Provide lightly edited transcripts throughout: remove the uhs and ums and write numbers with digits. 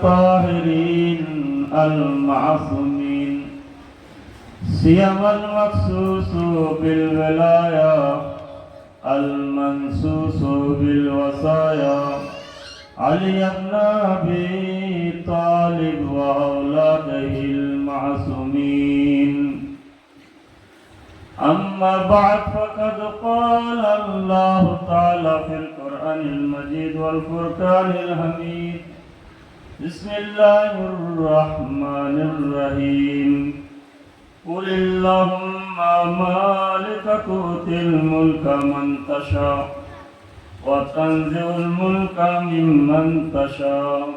الطاهرين المعصومين سيما المخصوص بالولاية المنصوص بالوصايا علي بن أبي طالب وأولاده المعصومين. أما بعد فقد قال الله تعالى في القرآن المجيد والفرقان الحميد بسم الله الرحمن الرحيم قل اللهم مالك تؤتي الملك من تشاء وتنزع الملك ممن تشاء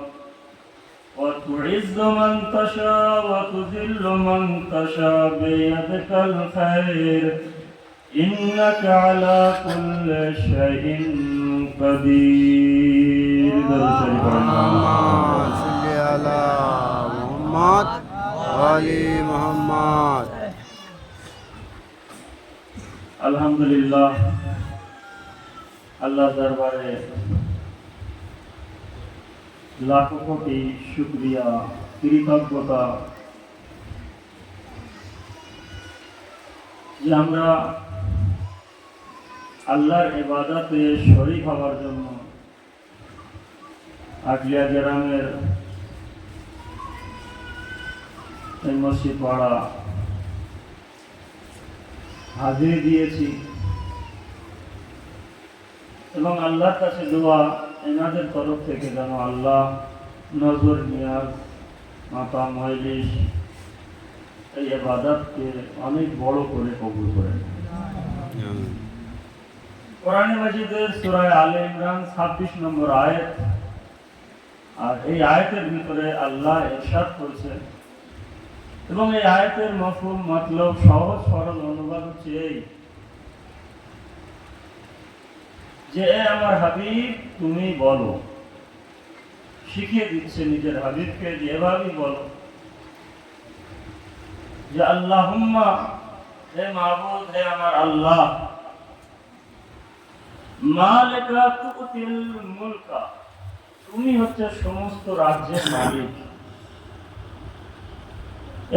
وتعز من تشاء وتذل من تشاء بيدك الخير إنك على كل شيء قدير. اللهم صل على محمد وعلى محمد. আলহামদুলিল্লাহ, আল্লাহ দরবারে লাখো কোটি শুকরিয়া, কৃতজ্ঞতা যে আমরা আল্লাহর ইবাদতে শরীক হওয়ার জন্য আগলিয়া গ্রামের এই মসজিদ পাড়া হাজির দিয়েছি এবং আল্লাহর কাছে দোয়া এনাদের তরফ থেকে যেন আল্লাহ নজর নিয়াজ মাতা মজলিস এই ইবাদতকে অনেক বড় করে কবুল করেন। কোরআনে মাজিদের সূরা আলে ইমরান 26 নম্বর আয়াত, আর এই আয়াতের ভিতরে আল্লাহ ইরশাদ করেছেন এবং এই আয়াতের মফহুম মতলব সহজ সরল অনুবাদ হচ্ছে এই যে আমার হাবিব তুমি বলো, শিখিয়ে দিচ্ছে নিজের হাবিবকে যে এভাবেই বলো যে আল্লাহুম্মা, হে মাবুদ, হে আমার আল্লাহ, মালিকা তুতিল মুলকা, তুমি হচ্ছে সমস্ত রাজ্যের মালিক,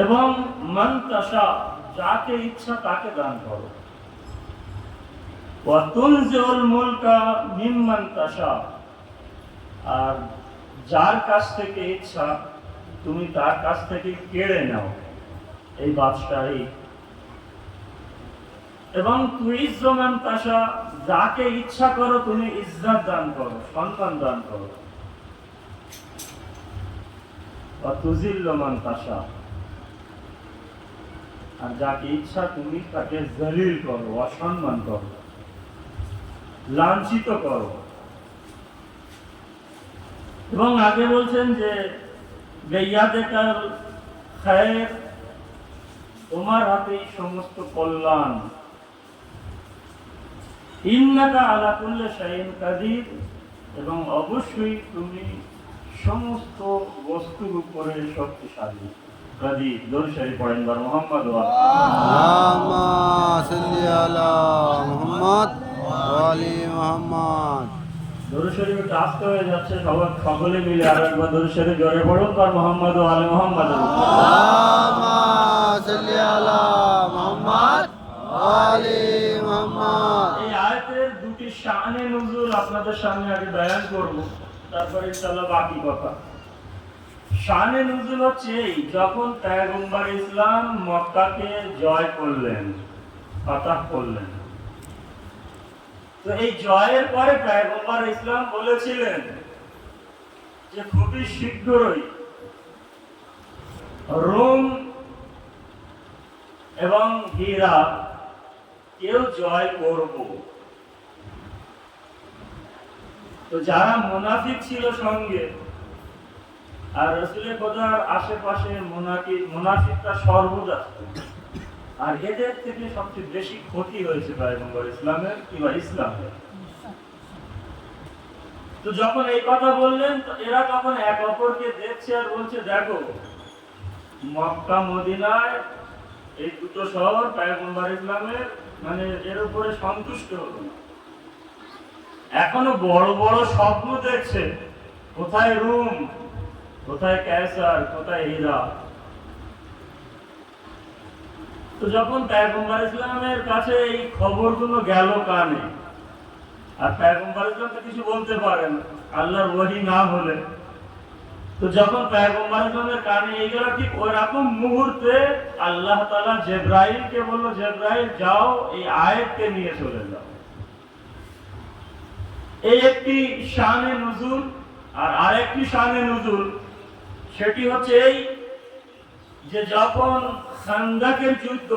এবং মান তাশা, যাকে ইচ্ছা তাকে দান করো, ওয়া তুনজিউল মুলকা মিম্মান তাশা, আর যার কাছ থেকে ইচ্ছা তুমি তার কাছ থেকে কেড়ে নাও, এই বাদশাহী, এবং তুইজ্জু মান তাশা, যাকে ইচ্ছা করো তুমি ইজ্জত দান করো, সম্মান দান করো, ওয়া তুযিল্লু মান তাশা, আর যাকে ইচ্ছা তুমি তাকে জলিল করো, অসম্মান করো, লাঞ্ছিত করো। এবং আগে বলছেন যে বিয়াদিকাল খায়র, তোমার হাতেই সমস্ত কল্যাণ, ইন্নাকা আলা কুল্লি শাইইন কাদির, এবং অবশ্যই তুমি সমস্ত বস্তুর উপরে শক্তিশালী। কাদির, দরুদ শরীফ পড়েন বার মুহাম্মদ ওয়া আল্লাহুম্মা সাল্লি আলা মুহাম্মদ ওয়া আলি মুহাম্মদ। দরুদ শরীফ একটু আস্তে হয়ে যাচ্ছে, সকলে মিলে আর একবার দরুদ শরীফ জোরে পড়ুন বার মুহাম্মদ ওয়া আলি মুহাম্মদ। আল্লাহুম্মা সাল্লি আলা মুহাম্মদ ওয়া আলি মুহাম্মদ। এই আয়াতের দুটি শানে নুজুল আপনাদের সামনে আগে বয়ান করব, তারপরে ইনশাআল্লাহ বাকি কথা। শানে নুজুল হচ্ছে এই, যখন পয়গম্বর ইসলাম মক্কাকে জয় করলেন, ফাতাহ করলেন, তো এই জয়ের পরে পয়গম্বর ইসলাম বলেছিলেন যে খুবই শীঘ্রই রোম এবং হীরা কেউ জয় করব। তো যারা মুনাফিক ছিল সঙ্গে, আর রাসূলের খোদার আশেপাশে মুনাফিকরা সর্বদা, আর এদের থেকে সবচেয়ে বেশি ক্ষতি হয়েছে পয়গম্বর ইসলামের কিংবা ইসলামের। তো যখন এই কথা বললেন, তো এরা তখন এক অপরকে দেখছে আর বলছে, দেখো মক্কা মদিনায় এই দুটো শহর পয়গম্বর ইসলামের মানে এর উপরে সন্তুষ্ট হলো না, এখনো বড় বড় স্বপ্ন দেখছে, কোথায় রোম, কোথায় ক্যান্সার, কোথায় হীরা। তো যখন পয়গম্বর ইসলামের কাছে এই খবরগুলো গেল কানে, আর পয়গম্বর ইসলাম তো কিছু বলতে পারেন আল্লাহর ওহী না হলে, তো যখন পয়গম্বর ইসলামের কানে এই গেল, ঠিক ওরকম মুহূর্তে আল্লাহ তাআলা জিবরাইলকে বলল, জিবরাইল যাও এই আয়াতকে নিয়ে চলে যাও। এই একটি শানে নুজুল। আর আরেকটি শানে নুজুল, সেটি হচ্ছে এই যে যখন খান্দাকের যুদ্ধ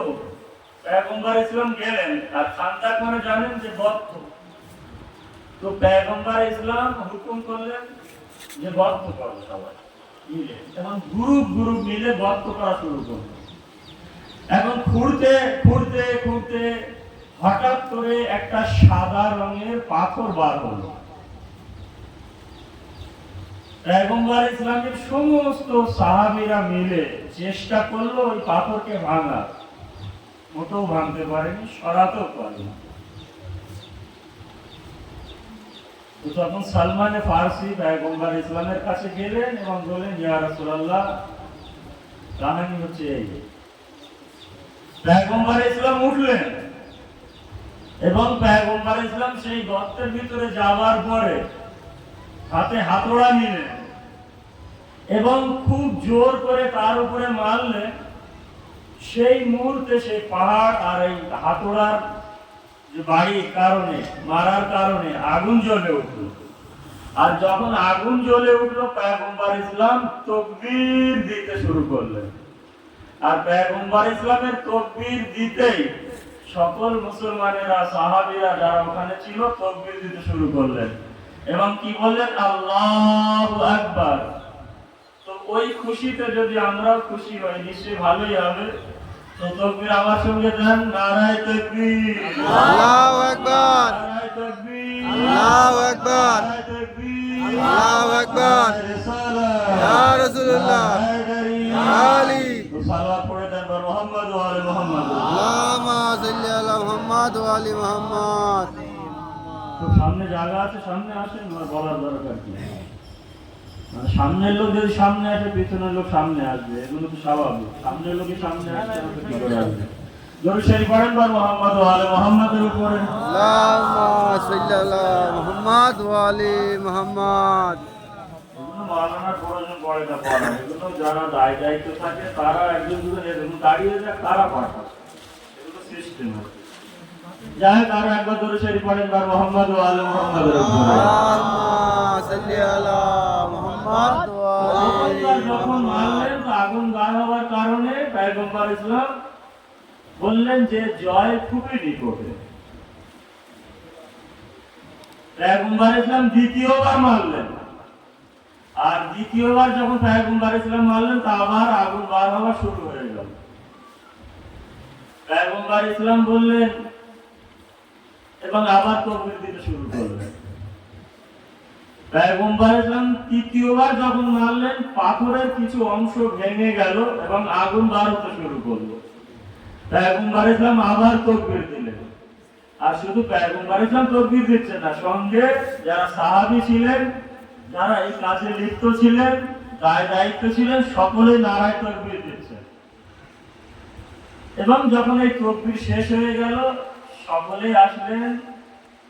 পয়গম্বর ইসলাম গেলেন, আর খান্দাক মানে জানেন যে গর্ত, তো পয়গম্বর ইসলাম হুকুম করলেন যে গর্ত করো সবাই মিলে, এবং গ্রুপ গ্রুপ মিলে গর্ত করা শুরু করলো। এখন খুঁড়তে খুঁড়তে খুঁড়তে হঠাৎ করে একটা সাদা রঙের পাথর বার হলো। পয়গম্বর ইসলামের সমস্ত সাহাবীরা মিলে চেষ্টা করলো ওই পাথরকে ভাঙার, মোটেও ভাঙতে পারেনি, সরাতেও পারেনি। তো তখন সালমানে ফারসি পয়গম্বর ইসলামের কাছে গেলেন এবং বললেন, ইয়া রাসূলুল্লাহ, কাহিনী হচ্ছে এই। পয়গম্বর ইসলাম উঠলেন এবং পয়গম্বর ইসলাম সেই গর্তের ভিতরে যাওয়ার পরে হাতে হাতড়া নিলেন এবং খুব জোর করে তার উপরে মারলেন। সেই মুহূর্তে সেই পাহাড় আর এই হাতড়ার যে বাড়ির কারণে, মারার কারণে আগুন জ্বলে উঠল। আর যখন আগুন জ্বলে উঠলো, পয়গম্বর ইসলাম তাকবীর দিতে শুরু করলেন। আর পয়গম্বর ইসলামের তাকবীর দিতেই সকল মুসলমানেরা, সাহাবীরা যারা ওখানে ছিল, তাকবীর দিতে শুরু করলেন এবং কি বললেন, আল্লাহু আকবার। তো ওই খুশিতে যদি আমরাও খুশি হই, নিশ্চয়ই ভালোই হবে। তো তাকবীর আমার সঙ্গে দেন, নারায়ে তাকবীর, আল্লাহু আকবার, নারায়ে তাকবীর, আল্লাহু আকবার, নারায়ে তাকবীর, আল্লাহু আকবার, ইয়া রাসূলুল্লাহ, আলী। তো সালাত পড়ে দেন মুহাম্মদ ওয়া আলি মুহাম্মদ। আল্লাহুম্মা সাল্লি আলা মুহাম্মদ ওয়া আলি মুহাম্মদ। তো সামনে জায়গা আছে, সামনে আসেন, বলার দরকার কি? মানে সামনের লোক যদি সামনে আসে, পিছনের লোক সামনে আসবে, এগুলো তো স্বাভাবিক। সামনের লোকই সামনে আসছে, আমাকে কি করে আসবে? দরুদ শরীফ পড়েন মুহাম্মদ ওয়া আলি মুহাম্মাদের উপরে। আল্লাহুম্মা সাল্লি আলা মুহাম্মদ ওয়া আলি মুহাম্মদ। এগুলো মাওলানার প্রয়োজন পড়ে না পড়া, এগুলো যারা দায়িত্ব থাকে তারা একজন দুজন এরকম দাঁড়িয়ে যায়, তারা পাঠায়, এগুলো সিস্টেম আছে। যাই হোক, আরো একবার দরুদ শরীফ পড়েন মুহাম্মদ ওয়া আলি মুহাম্মাদের উপরে। আল্লাহুম্মা সাল্লি আলা মুহাম্মদ ওয়া আলি যখন মারলেন, তো আগুন গায়ে হওয়ার কারণে পয়গম্বর ইসলাম বললেন যে জয় খুবই নিকটে। পয়গম্বর ইসলাম দ্বিতীয়বার মারলেন, আর দ্বিতীয়বার যখন পয়গম্বর ইসলাম মারলেন, তা আবার আগুন বার হওয়া শুরু হয়ে গেল। পয়গম্বর ইসলাম বললেন এবং আবার তাকবীর দিতে শুরু করলেন। পয়গম্বর ইসলাম তৃতীয়বার যখন মারলেন, পাথরের কিছু অংশ ভেঙে গেল এবং আগুন বার হতে শুরু করলো। পয়গম্বর ইসলাম আবার তাকবীর দিলেন। আর শুধু পয়গম্বর ইসলাম তাকবীর দিচ্ছেন না, সঙ্গে যারা সাহাবী ছিলেন, যারা এই কাজে লিপ্ত ছিলেন, দায়িত্ব ছিলেন, সকলেই নারায়ে তাকবীর দিচ্ছেন। এবং যখন এই তাকবীর শেষ হয়ে গেল, সকলেই আসলেন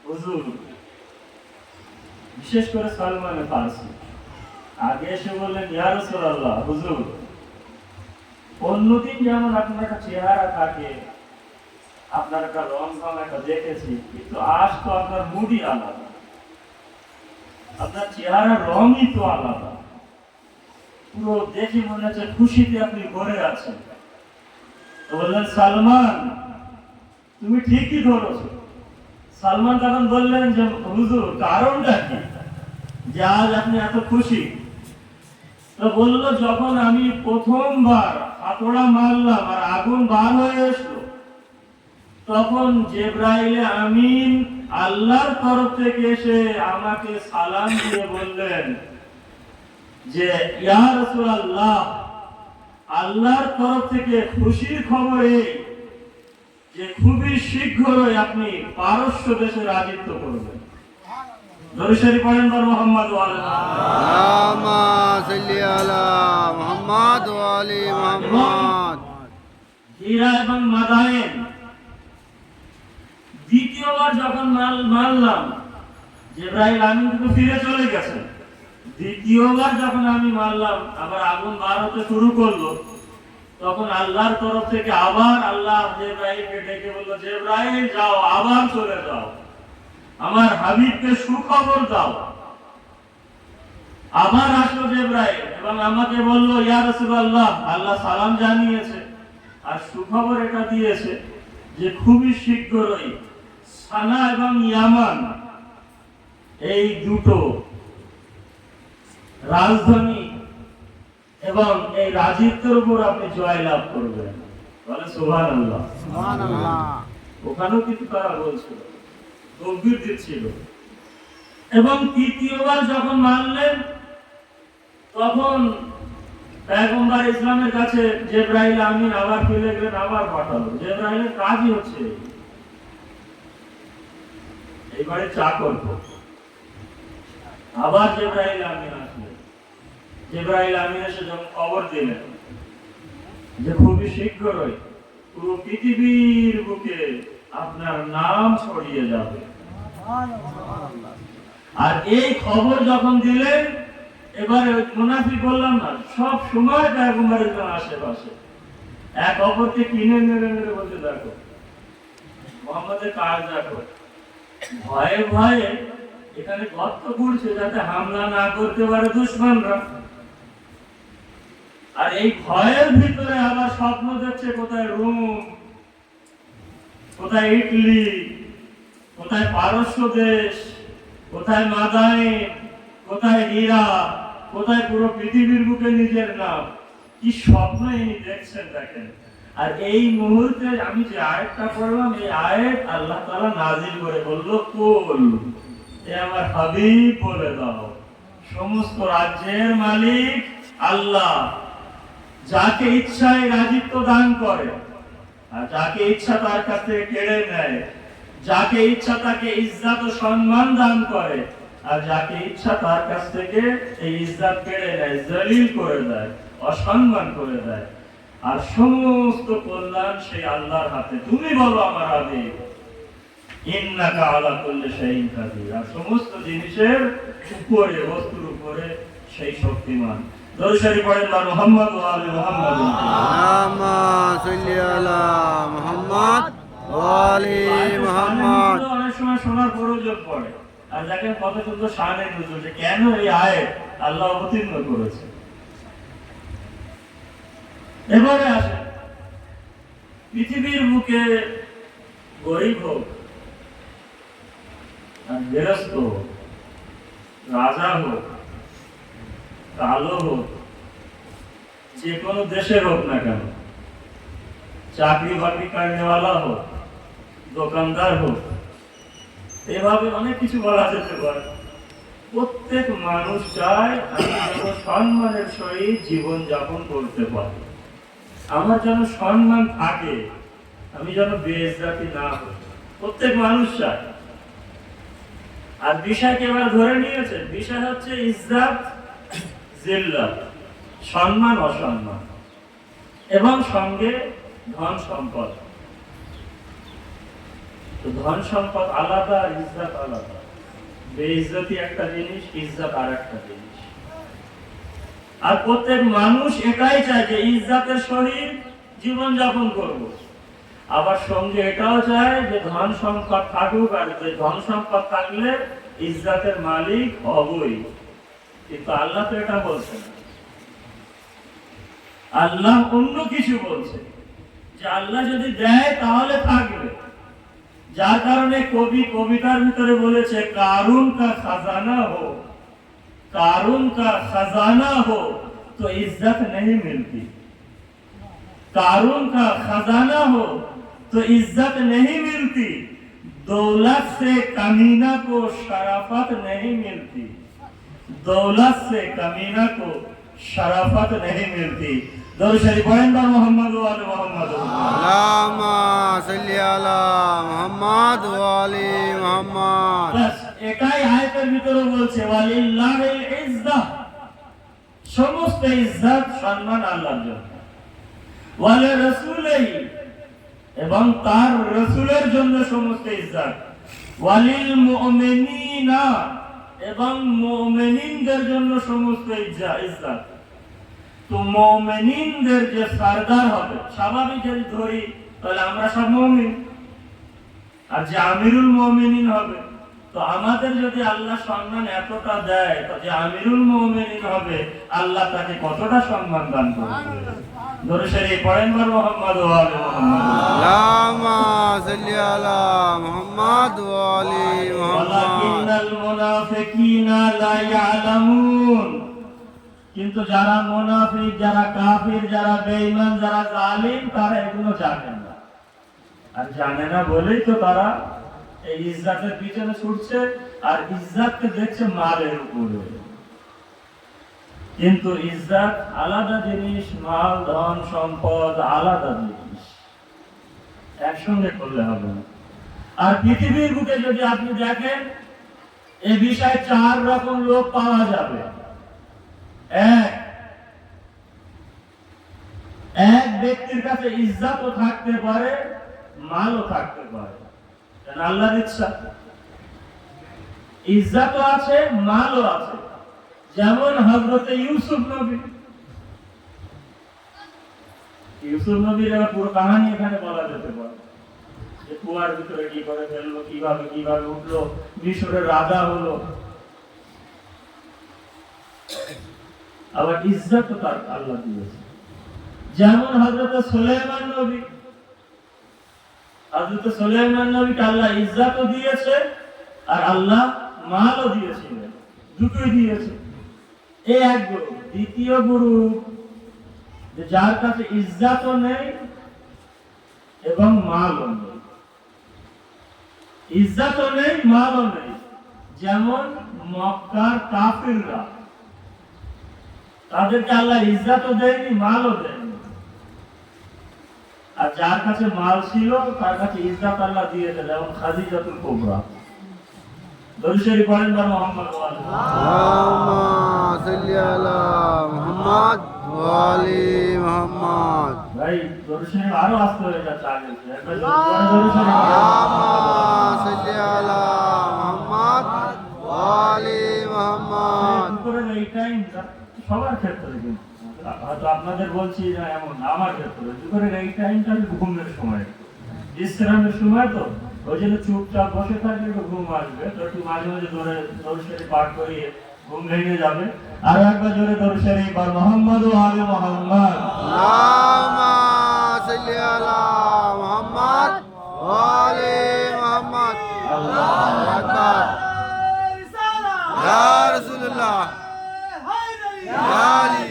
হুজুর, বিশেষ করে সালমানে ফারসি আগে এসে বললেন, ইয়া রাসূলুল্লাহ, হুজুর, অন্যদিন যেমন আপনার একটা চেহারা থাকে, আপনার একটা রং ঢং একটা দেখেছি, কিন্তু আজ তো আপনার মুডই আলাদা, আপনার চেহারার রঙই তো আলাদা। পুরো দেখে মনে হচ্ছে খুশিতে আপনি ভরে আছেন। তো বললেন, সালমান, তুমি ঠিকই ধরেছো। সালমান তখন বললেন যে, হুজুর, কারণটা কি যে আজ আপনি এত খুশি? তো বলল, যখন আমি প্রথমবার হাতড়া মারলাম আর আগুন বার হয়ে আসলো, তখন জিবরাইল আমিন আল্লাহর তরফ থেকে এসে আমাকে সালাম দিয়ে বললেন যে, ইয়া রাসূলুল্লাহ, আল্লাহর তরফ থেকে খুশির খবর এই যে খুবই শীঘ্রই আপনি পারস্য দেশে রাজত্ব করবেন। দরুদ শরীফ পড়েন বার মুহাম্মদ ওয়া আলি আল্লাহুম্মা সাল্লি আলা মুহাম্মাদ ওয়া আলি মুহাম্মাদ। হীরা এবং মাদায়েন দ্বিতীয়বার যখন মারলাম, জিবরাইল আমিন কিন্তু ফিরে চলে গেছেন। দ্বিতীয়বার যখন আমি মারলাম, আবার আগুন বার হতে শুরু করলো, তখন আল্লাহর তরফ থেকে আবার আল্লাহ জিবরাইলকে ডেকে বলল, জিবরাইল যাও, আবার চলে যাও, আমার হাবিবকে সুখবর দাও। আবার আসলো জিবরাইল এবং আমাকে বলল, ইয়া রাসূলুল্লাহ, আল্লাহ সালাম জানিয়েছে আর সুখবর এটা দিয়েছে যে খুবই শীঘ্রই সানা এবং ইয়ামান এই দুটো রাজধানী এবং এই রাজিত্বের উপর আপনি জয় লাভ করবেন। বলে সুবহানাল্লাহ। সুবহানাল্লাহ। ওখানেও কিন্তু তারা বলছিল, তকবীর দিচ্ছিল। এবং তৃতীয়বার যখন মানলেন, তখন পয়গম্বর ইসলামের কাছে জিবরাইল আমিন আবার ফিরে গেলেন, আবার পাঠালো। জিবরাইলের কাজই হচ্ছে এবারে চাকর। আবার জিবরাইল আমিন আসলেন। জিবরাইল আমিন এসে যখন খবর দিলেন যে খুবই শীঘ্রই পুরো পৃথিবীর বুকে আপনার নাম ছড়িয়ে যাবে। আর এই খবর যখন দিলেন, এবারে মুনাফিক বললাম না, সব সময় পয়গম্বরের আশেপাশে এক অপরকে কিনে মেরে মেরে বলতে, দেখো মুহাম্মদের কাজ দেখো। ভয়ে ভয়ে এখানে গর্ত করছে যাতে হামলা না করতে পারে দুশমনরা। আর এই ভয়ের ভিতরে আবার স্বপ্ন দেখছে কোথায় রোম, কোথায় ইটলি, কোথায় পারস্য দেশ, কোথায় মাদায়েন, কোথায় হীরা, কোথায় পুরো পৃথিবীর বুকে নিজের নাম। কি স্বপ্ন ইনি দেখছেন দেখেন। আর এই মুহূর্তে আমি যে আয়াতটা পড়লাম, এই আয়াত আল্লাহ তাআলা নাযিল করে বলল, কুল, এ আমার হাবিব বলে দাও, সমস্ত রাজ্যের মালিক আল্লাহ, যাকে ইচ্ছা এই রাজিত্ব দান করে আর যাকে ইচ্ছা তার কাছ থেকে কেড়ে নেয়, যাকে ইচ্ছা তাকে ইজ্জত ও সম্মান দান করে আর যাকে ইচ্ছা তার কাছ থেকে এই ইজ্জত কেড়ে নেয়, জলিল করে দেয়, অসম্মান করে দেয়। আর সমস্ত কল্যাণ সেই আল্লাহর হাতে। তুমি বলো আমার হাবিব, ইন্নাকা আলা কুল্লি শাইইন কাদির, আর সমস্ত জিনিসের উপরে, বস্তুর উপরে সেই শক্তিমান। দরুদ শরীফ পড়েন বার মুহাম্মদ ওয়া আলি মুহাম্মদ। আল্লাহুম্মা সাল্লি আলা মুহাম্মাদ ওয়া আলি মুহাম্মাদ। অনেক সময় শোনার প্রয়োজন পড়ে। আর দেখেন কত সুন্দর শানে নুজুল, যে কেন এই আয়াত আল্লাহ অবতীর্ণ করেছে। এবারে আসে পৃথিবীর বুকে গরিব হোক আর গেরস্ত হোক, রাজা হোক, কালো হোক, যে কোনো দেশের হোক না কেন, চাকরি বাকরি কারণেওয়ালা হোক, দোকানদার হোক, এভাবে অনেক কিছু বলা যেতে পারে। প্রত্যেক মানুষ চায় আমি যেন সম্মানের সহিত জীবন যাপন করতে পারি, আমার যেন সম্মান থাকে, আমি যেন বেইজ্জতি না হই। প্রত্যেক মানুষ চায়। আর বিষয়কে এবার ধরে নিয়েছে, বিষয় হচ্ছে ইজ্জত, জিল্লাত, সম্মান অসম্মান, এবং সঙ্গে ধন সম্পদ। তো ধন সম্পদ আলাদা, ইজ্জত আলাদা। বেইজ্জতি একটা জিনিস, ইজ্জত আর একটা জিনিস। আর প্রত্যেক মানুষ এটাই চায় যে ইজ্জতের সহিত জীবন যাপন করব। আবার সঙ্গে এটাও চায় যে ধন সম্পদ থাকুক, আর যে ধন সম্পদ থাকলে ইজ্জতের মালিক হবই। কিন্তু আল্লাহ তো এটা বলছে না। আল্লাহ অন্য কিছু বলছে, যে আল্লাহ যদি দেয় তাহলে থাকবে। যার কারণে কবি কবিতার ভিতরে বলেছে, কারুন কা খাজানা হো, कारून का खजाना हो तो इज्जत नहीं मिलती, कारून का खजाना हो तो इज्जत नहीं मिलती, दौलत से कमीना को शराफत नहीं मिलती, दौलत से कमीना को शराफत नहीं मिलती। दरूद शरीफ पढ़ें बर मोहम्मद व आले मोहम्मद। अल्लाहुम्मा सल्ली अला मुहम्मद व आली मुहम्मद। এটাই আয়াতের ভিতরে বলছে ওয়ালিল্লাহিল ইজ্জাহ, সমস্ত ইজ্জত সম্মান আল্লাহর জন্য, ওয়ালি রাসূলিহি, এবং তার রাসূলের জন্য সমস্ত ইজ্জত, ওয়ালিল মুমিনিনা, এবং মুমিনদের জন্য সমস্ত ইজ্জত। তো মুমিনদের যে সরদার হবে, স্বাভাবিক যদি ধরি তাহলে আমরা সব মুমিন, আর যে আমিরুল মুমিনিন হবে, তো আমাদের যদি আল্লাহ সম্মান এতটা দেয়, তো যে আমিরুল মুমিনিন হবে আল্লাহ তাকে কতটা সম্মান দান করবে। দরুদ শরীফ পড়েন মুহাম্মদ ওয়া আলি মুহাম্মদ। আল্লাহুম্মা সাল্লি আলা মুহাম্মাদ ওয়া আলি মুহাম্মাদ। ওয়ালাকিন্নাল মুনাফিকিনা লা ইয়ালামুন, কিন্তু যারা মুনাফিক, যারা কাফির, যারা বেঈমান, যারা জালিম, তারা এগুলো জানে না। আর জানে না বলেই তো তারা এই ইজ্জতের পিছনে ছুটছে, আর ইজ্জতকে দেখছে মালের উপরে। কিন্তু ইজ্জত আলাদা জিনিস, মাল ধন সম্পদ আলাদা জিনিস, একসঙ্গে করলে হবে না। আর পৃথিবীর বুকে যদি আপনি দেখেন, এই বিষয়ে 4 রকম লোক পাওয়া যাবে। এক ব্যক্তির কাছে ইজ্জতও থাকতে পারে, মালও থাকতে পারে, আল্লাহর ইচ্ছা। ইজ্জতও আছে, মালও আছে, যেমন হযরতে ইউসুফ নবী। ইউসুফ নবীর পুরো কাহিনী এখানে বলা যেতে পারে, যে কুয়ার ভিতরে কি করে ফেললো, কিভাবে কিভাবে উঠলো, মিশরের রাজা হলো। আবার ইজ্জতও তার আল্লাহ দিয়েছে। যেমন হযরত সুলাইমান নবী, হযরত সুলাইমান নবীকে আল্লাহ ইজ্জতও দিয়েছে আর আল্লাহ মালও দিয়েছিলেন, দুটোই দিয়েছে। এই এক গ্রুপ। দ্বিতীয় গ্রুপ, যে যার কাছে ইজ্জতও নেই এবং মালও নেই, ইজ্জতও নেই মালও নেই, যেমন মক্কার কাফিররা, তাদেরকে আল্লাহ ইজ্জতও দেয়নি, মালও দেয়নি। আর যার কাছে মাল ছিল তার কাছে ইজ্জত আল্লাহ দিয়েছে, যেমন খাদিজাতুল কুবরা। দরুদ শরীফ পড়েন মুহাম্মদ ওয়া আলি মুহাম্মদ। আল্লাহুম্মা সাল্লি আলা মুহাম্মাদ ওয়া আলি মুহাম্মাদ। ভাই দরুদ শরীফ আরো আসতে হয়ে যাচ্ছে আগে থেকে। একবার দরুদ শরীফ আল্লাহুম্মা সাল্লি আলা মুহাম্মাদ ওয়া আলি মুহাম্মদ। করে এই টাইমটা সবার ক্ষেত্রে, কিন্তু হয়তো আপনাদের বলছি না এমন, আমার ক্ষেত্রে দুপুরের এই টাইমটা ঘুমের সময়, বিশ্রামের সময়, তো ওই জন্য চুপচাপ বসে থাকলে একটু ঘুম আসবে। তো একটু মাঝে মাঝে জোরে দরুদ শরীফ পাঠ করিয়ে ঘুম ভেঙে যাবে। আর একবার জোরে দরুদ শরীফ আর মুহাম্মদ ওয়া আলি মুহাম্মদ। আল্লাহুম্মা সাল্লি আলা মুহাম্মাদ ওয়া আলি মুহাম্মাদ। আল্লাহু আকবার। ইয়া রাসূলুল্লাহ, ইয়া আলী,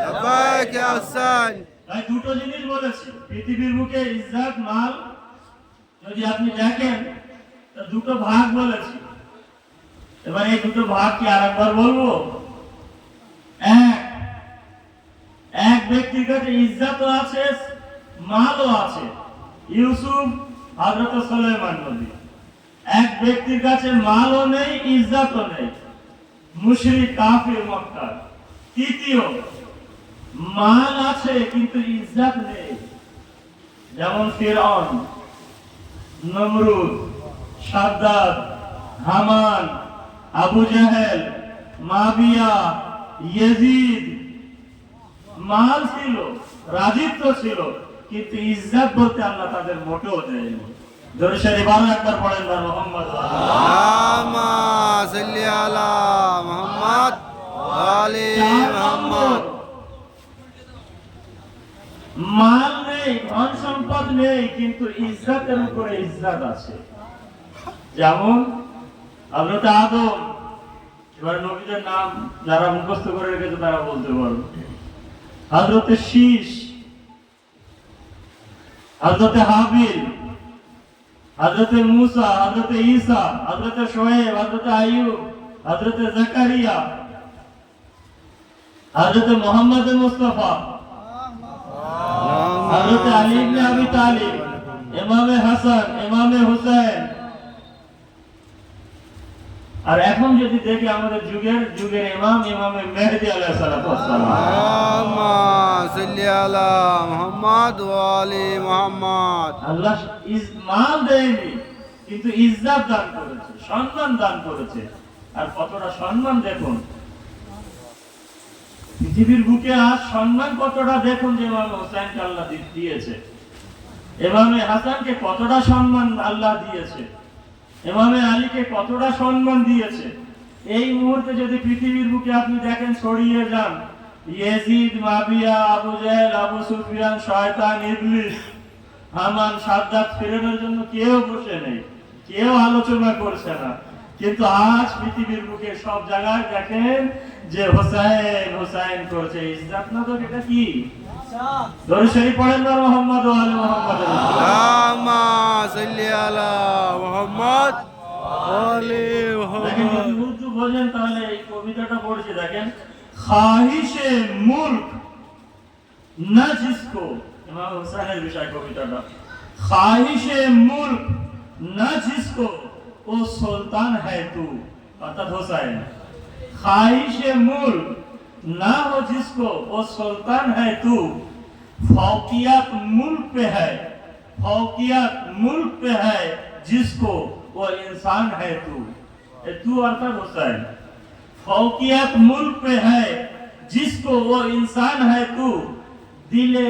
লাব্বাইক ইয়া হুসাইন। তাই দুটো জিনিস বলেছি, পৃথিবীর বুকে ইজ্জত মাল যদি আপনি দেখেন, তো দুটো ভাগ বলেছি। এবার এই দুটো ভাগ কি আরেকবার বলবো? এক ব্যক্তির কাছে ইজ্জতও আছে, মালও আছে, ইউসুফ, হযরত সুলাইমান নবী। এক ব্যক্তির কাছে মালও নেই, ইজ্জতও নেই, মুশরিক কাফির মক্কার। তৃতীয়, মাল আছে কিন্তু ইজ্জত নেই, যেমন ফিরআউন, নমরুদ, সাদ্দাদ, হামান, আবু জাহেল, মাবিয়া, ইয়াজিদ। মাল ছিল, রাজিত্ব ছিল, কিন্তু ইজ্জত বলতে আল্লাহ তাদের মোটেও দেয়নি। দরুদ শরীফ আরো একবার পড়েন মুহাম্মদ। আল্লাহুম্মা সাল্লি আলা মুহাম্মাদ ওয়া আলি মুহাম্মাদ। মাল নেই, ধন সম্পদ নেই, কিন্তু ইজ্জতের উপরে ইজ্জত আছে। যেমন হযরত আদম, এবার নবীদের নাম যারা মুখস্থ করে রেখেছে তারা বলতে পারবে। হযরত শীশ, হযরত হাবিল, হযরত মুসা, হযরত ঈসা, হযরত শোয়েব, হযরত আইয়ুব, হযরত জাকারিয়া, হযরত মুহাম্মদ মুস্তাফা, হযরত আলী ইবনে আবি তালিব, ইমামে হাসান, ইমামে হুসাইন, আর এখন যদি দেখি আমাদের যুগের ইমামে মেহেদী আলাইহিস সালাতু ওয়াস সালাম, اللهم صل على محمد وآل محمد আল্লাহ মাল দেয়নি কিন্তু ইজ্জত দান করেছে, সম্মান দান করেছে। আর কতটা সম্মান দেখুন পৃথিবীর বুকে, আজ সম্মান কতটা দেখুন যে ইমাম হোসেনকে আল্লাহ দিয়েছে, ইমামে হাসানকে কতটা সম্মান আল্লাহ দিয়েছে, ইমামে আলীকে কতটা সম্মান দিয়েছে। এই মুহূর্তে যদি পৃথিবীর বুকে আপনি দেখেন, ছড়িয়ে যান, ইয়েজিদ, মাবিয়া, আবু জেহেল, আবু সুফিয়ান, শয়তান, ইবলিস, হামান, সাদ্দাত, ফিরআউনের জন্য কেউ বসে নেই, কেউ আলোচনা করছে না। কিন্তু আজ পৃথিবীর বুকে সব জায়গায় দেখেন যে হোসেন হোসেন করছে। ইজ্জত না তো এটা কি? দরুদ শরীফ পড়েন না মুহাম্মদ ওয়া আলি মুহাম্মদ। اللهم صل على محمد وآل দেখেন محمد যদি উর্দু বোঝেন তাহলে এই কবিতাটা পড়ছি দেখেন, খাহিশে মুলক না জিসকো, ইমাম হোসেনের বিষয় কবিতাটা, খাহিশে মুলক না জিসকো ও সুলতান হ্যায় তু, অর্থাৎ হোসেন, খাহিশে মুলক না हो जिसको वो सुल्तान है तू, फौकियत मुल्क पे है, फौकियत मुल्क पे है जिसको वो इंसान है तू अर्थात हुसैन, फौकियत मुल्क पे है जिसको वो इंसान है तू, दिले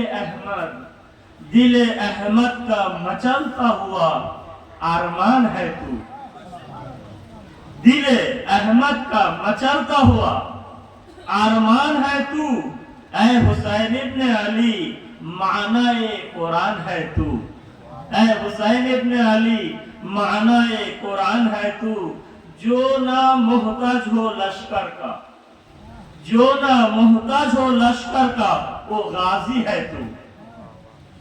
अहमद का मचलता हुआ अरमान है तू, दिले अहमद का मचलता हुआ अरमान है तू, ऐ हुसैन इब्न अली मानाए कुरान है तू, ऐ हुसैन इब्न अली मानाए कुरान है तू, जो ना मोहताज हो लश्कर का, जो ना मोहताज हो लश्कर का वो गाजी है तू,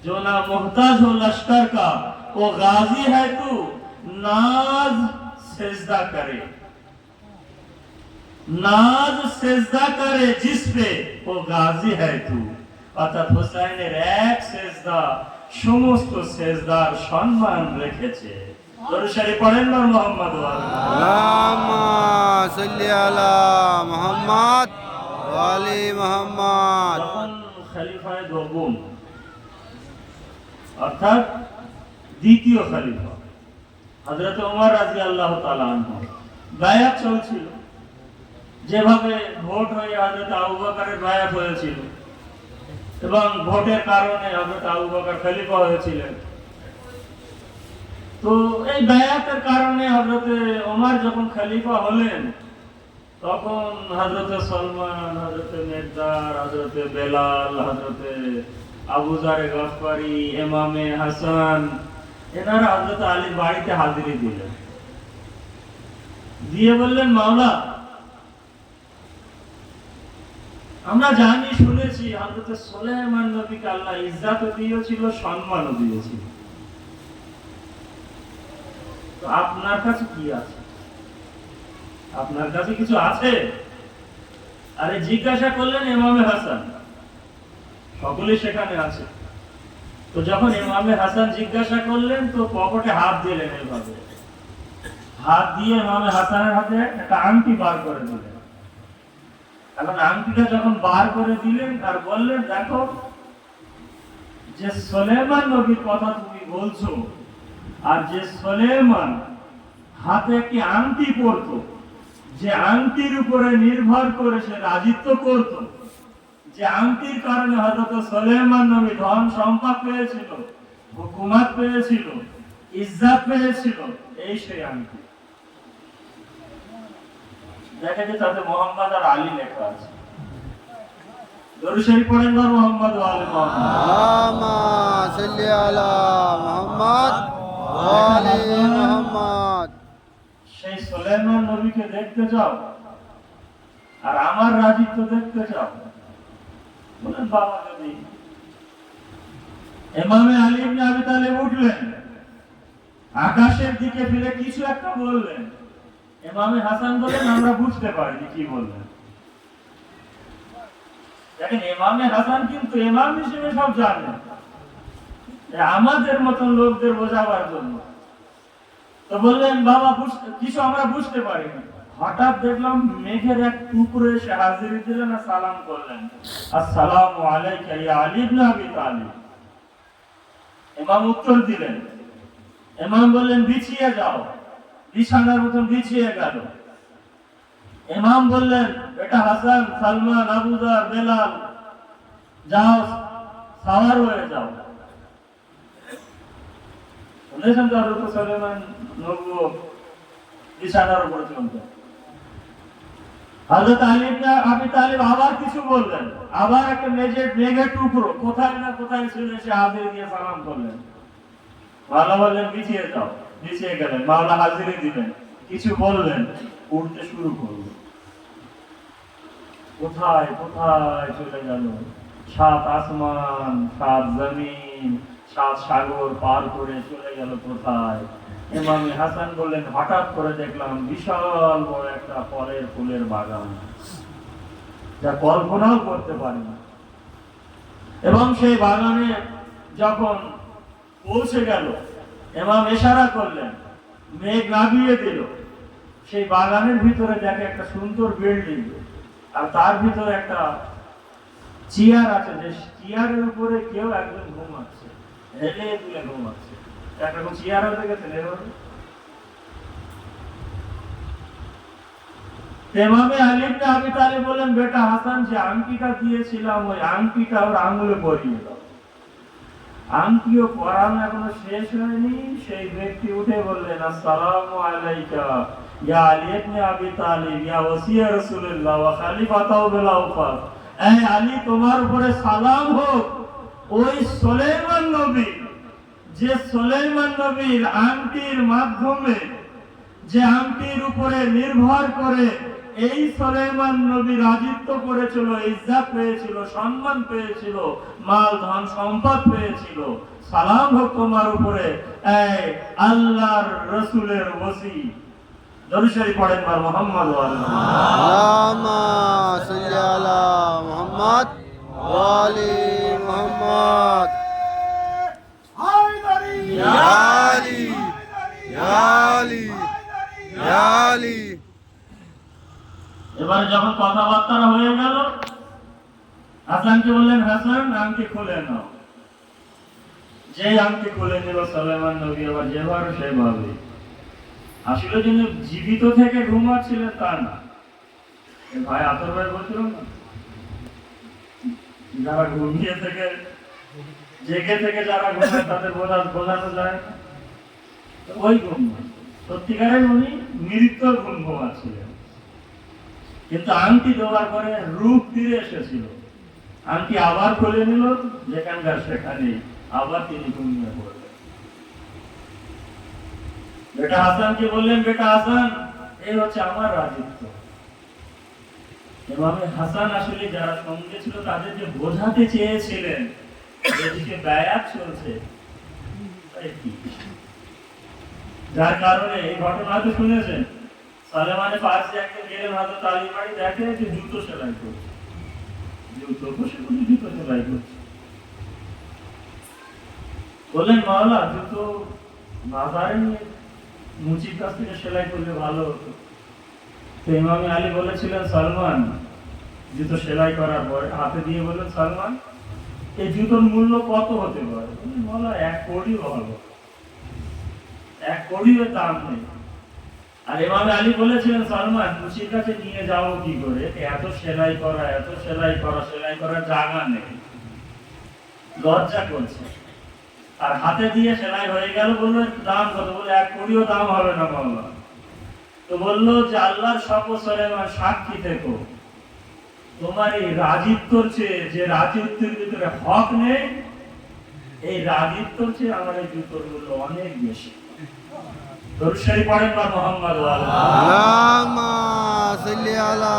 जो ना मोहताज हो लश्कर का वो गाजी है तू, नाज सिजदा करे, नाज सेजदा करे जिस पे वो गाजी है तू, অর্থাৎ হোসেনের এক সেজদা সমস্ত সেজদার সম্মান রেখেছে। দরুদ শরীফ পড়েন না মুহাম্মদ ওয়া আলি মুহাম্মদ। اللهم صل على محمد وآل محمد যখন খলিফায়ে দোম অর্থাৎ দ্বিতীয় খলিফা হযরত ওমর রাদিয়াল্লাহু তাআলা আনহু বায়াত চলছিল, যেভাবে ভোট হয়ে হযরত আবু বকরের বায়াত হয়েছিল এবং ভোটের কারণে হযরত আবু বকর খলিফা হয়েছিলেন। তো এই বায়াতের কারণে হযরত ওমর যখন খলিফা হলেন, তখন হযরত সালমান, হযরত মিকদার, হযরত বেলাল, হযরত আবু যার গফফারি, ইমামে হাসান, এনারা হযরত আলীর বাড়িতে হাজিরি দিলেন, দিয়ে বললেন, মাওলা, আমরা জানি শুনেছি হযরত সুলাইমান নবীকে আল্লাহ ইজ্জতও দিয়েছিল, সম্মানও দিয়েছিল, তো আপনার কাছে কি আছে? আপনার কাছে কিছু আছে? আরে জিজ্ঞাসা করলেন ইমামে হাসান, সকলে সেখানে আছে। তো যখন ইমামে হাসান জিজ্ঞাসা করলেন, তো পকেটে হাত দিলেন, এভাবে হাত দিয়ে ইমামে হাসানের হাতে একটা আংটি বার করে দিলেন। এখন আংটিটা যখন বার করে দিলেন আর বললেন, দেখো, যে সুলাইমান নবীর কথা তুমি বলছো, আর যে সুলাইমান হাতে একটি আংটি পরতো, যে আংটির উপরে নির্ভর করে সে রাজত্ব করত, যে আংটির কারণে হযরত সুলাইমান নবী ধন সম্পদ পেয়েছিল, হুকুমত পেয়েছিল, ইজ্জত পেয়েছিল, এই সেই আংটি। দেখা যায় তাতে মোহাম্মদ আর আলী লেখা আছে। দরুদ শরীফ পড়েন না মুহাম্মদ ওয়া আলি মুহাম্মদ। اللهم صل على محمد وآل محمد সেই সুলাইমান নবীকে দেখতে চাও আর আমার রাজত্ব দেখতে চাও? বলেন, বাবা, যদি ইমামে আলী ইবনে আবি তালিব উঠলেন, আকাশের দিকে ফিরে কিছু একটা বললেন, ইমামে হাসান বলেন, আমরা বুঝতে পারিনি কি বললেন। দেখেন, ইমামে হাসান কিন্তু ইমাম হিসেবে সব জানেন, আমাদের মতন লোকদের বোঝাবার জন্য। তো বললেন, বাবা, কিছু আমরা বুঝতে পারিনি। হঠাৎ দেখলাম মেঘের এক টুকরো এসে হাজিরি দিলেন আর সালাম করলেন, আসসালামু আলাইকা ইয়া আলী ইবনে আবি তালিব। ইমাম উত্তর দিলেন, ইমাম বললেন বিছিয়ে যাও, বিছানার মতন বিছিয়ে গেল। ইমাম বললেন, এটা হাসান, সালমান, আবু যর, বেলাল, যাও সাওয়ার হয়ে যাও। শুনেছেন তো হযরত সুলাইমান নবুয়্বত বিছানার উপরে চলতেন। হযরত আলী ইবনে আবি তালিব আবার কিছু বললেন, আবার একটা মেঘের টুকরো কোথায় না কোথায় ছিল, সে হাজিরি দিয়ে সালাম করলেন। মাওলা বললেন বিছিয়ে যাও, বিছিয়ে গেলেন। মাওলা হাজিরি দিলেন, কিছু বললেন, উঠতে শুরু করলো। কোথায় কোথায় চলে গেল, 7 আসমান, 7 জমিন, 7 সাগর পার করে চলে গেল কোথায়। ইমাম হাসান বললেন, হঠাৎ করে দেখলাম বিশাল বড় একটা ফলের ফুলের বাগান, যা কল্পনাও করতে পারি না। এবং সেই বাগানে যখন পৌঁছে গেল, ইমাম ইশারা করলেন, মেঘ নামিয়ে দিল। সেই বাগানের ভিতরে দেখে একটা সুন্দর বিল্ডিং, আর তার ভিতরে একটা চেয়ার আছে, যে চেয়ারের উপরে কেউ একজন ঘুমাচ্ছে, হেলে দুলে ঘুমাচ্ছে। একটা চেয়ার আছে, দেখেছেন এভাবে? ইমামে আলী ইবনে আবি তালিব বলেন, বেটা হাসান, যে আংটিটা দিয়েছিলাম ওই আংটিটা ওর আঙুলে পরিয়ে দাও। আংটিও পরানো এখনো শেষ হয়নি, সেই ব্যক্তি উঠে বললেন, আসসালামু আলাইকা ইয়া আলী ইবনে আবি তালিব ইয়া ওসিয়া রাসূলুল্লাহ ওয়া খলিফাতাহু বিল আওফাস। এই আলী, তোমার উপরে সালাম হোক ওই সুলাইমান নবী, যে সুলাইমান নবীর আংটির মাধ্যমে, যে আংটির উপরে নির্ভর করে এই সুলাইমান নবী রাজত্ব করেছিল, ইজ্জত পেয়েছিল, সম্মান পেয়েছিল, মাল ধন সম্পদ পেয়েছিল। সালাম হোক তোমার উপরে এই আল্লাহর রাসূলের ওসি। দরুদ শরীফ পড়েন বার মুহাম্মদ ওয়া আলিহি আল্লাহুম্মা সাল্লি আলা মুহাম্মদ ওয়া আলি মুহাম্মদ। ইয়া আলী, ইয়া আলী, ইয়া আলী। এবারে যখন কথাবার্তা হয়ে গেল, হাসানকে বললেন, হাসান আংটি খুলে নাও। যে আংটি খুলে নিল সুলাইমান নবী, আবার যেভাবে সেভাবে। আসলে যিনি জীবিত থেকে ঘুমাচ্ছিলেন তা না, ভাই আতর ভাই বলছিল না, যারা ঘুমিয়ে থেকে, জেগে থেকে যারা ঘুমায় তাদের বোঝানো যায় না, ওই ঘুম। সত্যিকারের উনি মৃত্যু ঘুম ঘুমাচ্ছিলেন, কিন্তু আংটি দেওয়ার পরে রূপ ফিরে এসেছিল। আংটি আবার খুলে নিল, যেখানকার সেখানে, আবার তিনি ঘুমিয়ে পড়লেন। বেটা হাসানকে বললেন, বেটা হাসান, এই হচ্ছে আমার রাজত্ব। ইমামে হাসান আসলে যারা সঙ্গে ছিল তাদেরকে বোঝাতে চেয়েছিলেন, এদিকে বায়াত চলছে, যার কারণে এই ঘটনা তো শুনেছেন। সালেমানে ফারসি একদিন গেলেন হযরত আলীর বাড়ি, দেখে যে জুতো সেলাই করছে, জুতো বসে বসে জুতো সেলাই করছে। বললেন, মাওলা, জুতো বাজারে নিয়ে মুচির কাছ থেকে সেলাই করলে ভালো হতো। তো ইমামে আলী বলেছিলেন, সালমান, জুতো সেলাই করার পরে হাতে দিয়ে বললেন, সালমান, এই জুতোর মূল্য কত হতে পারে? মাওলা, 1 কোটিও হবে, 1 কোটিও দাম নেই। আর ইমামে আলী বলেছিলেন, সালমান, মুচির কাছে নিয়ে যাও কি করে? এত সেলাই করা, এত সেলাই করা, সেলাই করার জায়গা নেই, লজ্জা করছে। আর হাতে দিয়ে সেলাই হয়ে গেল। বললো, দাম কত? বলে 1 কোটিও দাম হবে না মাওলা। তো বললো যে, আল্লাহর শপথ সুলাইমান, সাক্ষী থেকো, তোমার এই রাজত্বর চেয়ে, যে রাজত্বের ভিতরে হক নেই, এই রাজত্বর চেয়ে আমার এই জুতোর মূল্য অনেক বেশি। দরুদ শরীফ পড়েন বার মুহাম্মদ ওয়া আলিহি আল্লাহুম্মা সাল্লি আলা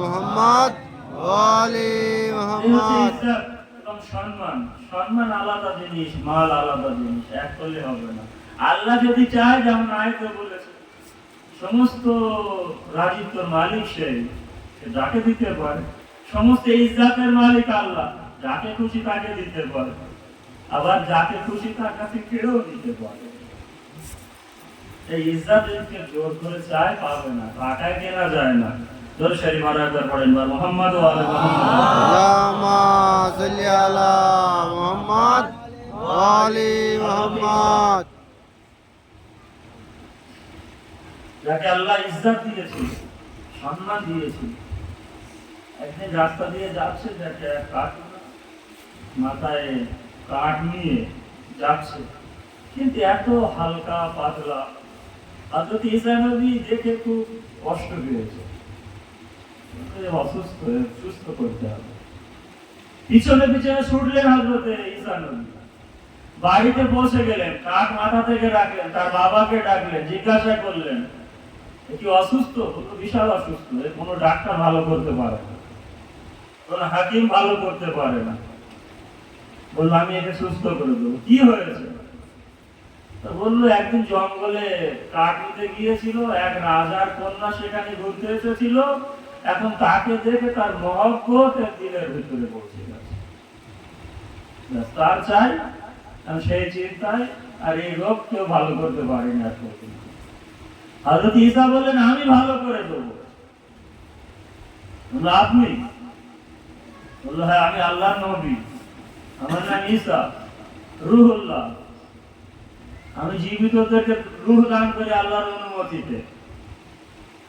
মুহাম্মদ ওয়া আলি মুহাম্মদ। এবং সম্মান, সম্মান আলাদা জিনিস, মাল আলাদা জিনিস, এক করলে হবে না। আল্লাহ যদি চায়, যেমন আয়াতে বলেছে, সমস্ত রাজত্বের মালিক সে যাকে দিতে পারে। সমস্ত ইজ্জতের মালিক আল্লাহ, যাকে খুশি তাকে দিতে পারে, আবার যাকে খুশি তার কাছে কেড়েও দিতে পারে। এই ইজ্জতকে জোর করে চায় পাবে না, টাকায় কেনা যায় না। জোর শরীফ আর একবার পড়েন বা মুহাম্মদ ওয়া আলি মুহাম্মদ। আল্লাহুম্মা সাল্লি আলা মুহাম্মাদ ওয়া আলি মুহাম্মাদ। যাকে আল্লাহ ইজ্জত দিয়েছে, সম্মান দিয়েছে, একদিন রাস্তা দিয়ে যাচ্ছে, যাকে মাথায় কাঠ নিয়ে যাচ্ছে, কিন্তু এত হালকা পাতলা। হযরত ঈসা নবী দেখে খুব কষ্ট পেয়েছে, অসুস্থ, সুস্থ করতে হবে। পিছনে পিছনে ছুটলেন হযরত ঈসা নবী, বাড়িতে পৌঁছে গেলেন, কাঠ মাথা থেকে রাখলেন, তার বাবাকে ডাকলেন, জিজ্ঞাসা করলেন কি অসুস্থ? বললো বিশাল অসুস্থ, কোনো ডাক্তার ভালো করতে পারে না, কোনো হাকিম ভালো করতে পারে না। বললো আমি একে সুস্থ করে দেবো। কি হয়েছে? বললো একদিন জঙ্গলে কাঠ নিতে গিয়েছিল, এক রাজার কন্যা সেখানে ঘুরতে এসেছিল, এখন তাকে দেখে তার মহব্বত দিলের ভিতরে পৌঁছে গেছে, তার চাই। সেই চিন্তায় আর এই রোগ কেউ ভালো করতে পারেনি আর পর্যন্ত। হযরত ঈসা বললেন আমি ভালো করে দেবো। বললো আপনি? বললো হ্যাঁ, আমি আল্লাহর নবী, আমার নাম ঈসা, রূহুল্লাহ। আমি জীবিতদেরকে রূহ দান করি আল্লাহর অনুমতিতে,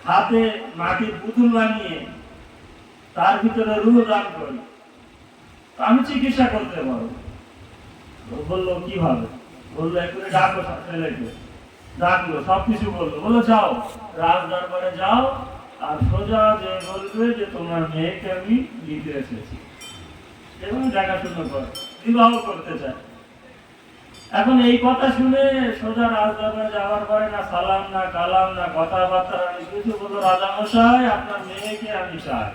হাতে মাটির পুতুল বানিয়ে তার ভিতরে রূহ দান করি, আমি চিকিৎসা করতে পারবো। বললো কিভাবে? বললো একটু ডাকো ছেলেকে। ডাকলো, সবকিছু বললো। বললো যাও রাজ দরবারে যাও, আর সোজা যে বলবে যে তোমার মেয়েকে আমি দিতে এসেছি এবং দেখাশোনা কর, বিবাহ করতে চাই। এখন এই কথা শুনে সোজা রাজ দরবারে যাওয়ার পরে না সালাম না কালাম না কথাবার্তা আমি কিছু। বললো রাজামশাই আপনার মেয়েকে আমি চাই,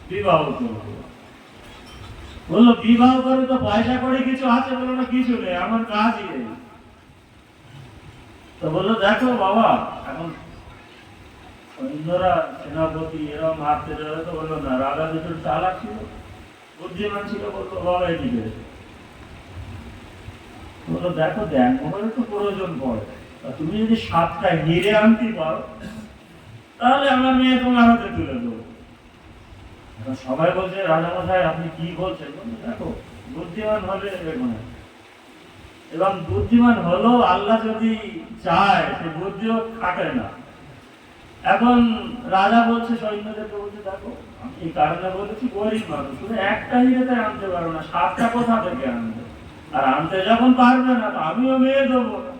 বিবাহ করবো। বললো বিবাহ করে তো পয়সা করে কিছু আছে? বললো না কিছু নেই, আমার কাজই নেই। তো বললো দেখো বাবা, এখন সৈন্যরা সেনাপতি এরকম মারতে যাবে। তো বললো না, রাজা দুটো চালাক ছিল, বুদ্ধিমান ছিল। বললো বাবা এদিকে। বললো দেখো দেখ মোবাইল তো প্রয়োজন পড়ে, তুমি যদি 7টা হিরে আনতে পারো তাহলে আমার মেয়ে তোমার হাতে তুলে দেবো। সবাই বলছে রাজামশাই আপনি কি বলছেন? দেখো বুদ্ধিমান হলে এবং বুদ্ধিমান হলেও আল্লাহ যদি চায় সে বুদ্ধিও খাটে না। এখন রাজা বলছে সৈন্যদেরকে, বলছে দেখো আমি এই কারণে বলেছি গরিব মানুষ, শুধু একটা হিরেতে আনতে পারো না, 7টা কোথা থেকে আনবে? আর আনতে যখন পারবে না তো আমিও মেয়ে দেবো না।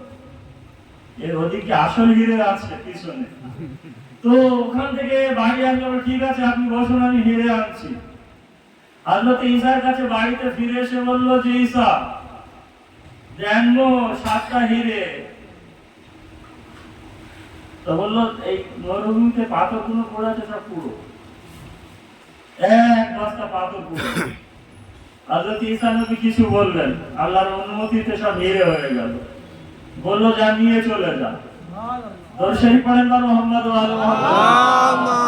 এর ওদিকে আসল হিরে আছে পিছনে। তো ওখান থেকে বাড়ি আসলো, ঠিক আছে আপনি বসুন আমি হিরে আনছি। হযরত ঈসার কাছে বাড়িতে ফিরে এসে বলল যে ঈসা জানবো 7টা হিরে। তো বললো এই মরুভূমিতে পাথরগুলো পড়ে আছে সব পুরো, এক বস্তা পাথর পুরো। হযরত ঈসা নবী কিছু বললেন, আল্লাহর অনুমতিতে সব হিরে হয়ে গেল। বললো যা নিয়ে চলে যা। দরুদ শরীফ পড়েন বা মুহাম্মদ ওয়া আলি মুহাম্মদ। আল্লাহুম্মা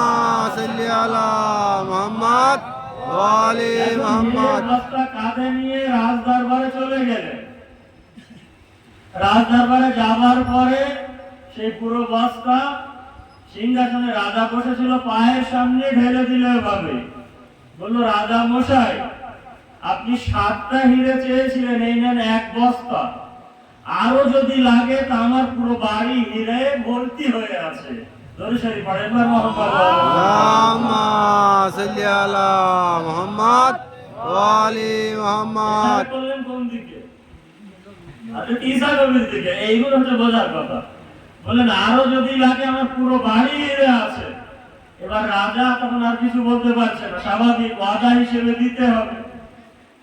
সাল্লি আলা মুহাম্মাদ ওয়া আলি মুহাম্মাদ। বস্তা কাঁধে নিয়ে রাজ দরবারে চলে গেলেন। রাজ দরবারে যাবার পরে সেই পুরো বস্তা সিংহাসনে রাজা বসেছিল পায়ের সামনে ঢেলে দিল এভাবে। বললো রাজা মশাই আপনি 7টা হিরে চেয়েছিলেন, এই নেন 1 বস্তা, আরো যদি লাগে তা আমার পুরো বাড়ি হিরে ভর্তি হয়ে আছে। দরুদ শরীফ পড়েন বা মুহাম্মদ। আল্লাহুম্মা সাল্লি আলা মুহাম্মাদ ওয়া আলি মুহাম্মাদ। বললেন কোন দিকে? হযরত ঈসা নবীর দিকে। এইগুলো হচ্ছে বোঝার কথা। বললেন আরো যদি লাগে আমার পুরো বাড়ি হিরে আছে। এবার রাজা তখন আর কিছু বলতে পারছে না, স্বাভাবিক ওয়াদা হিসেবে দিতে হবে।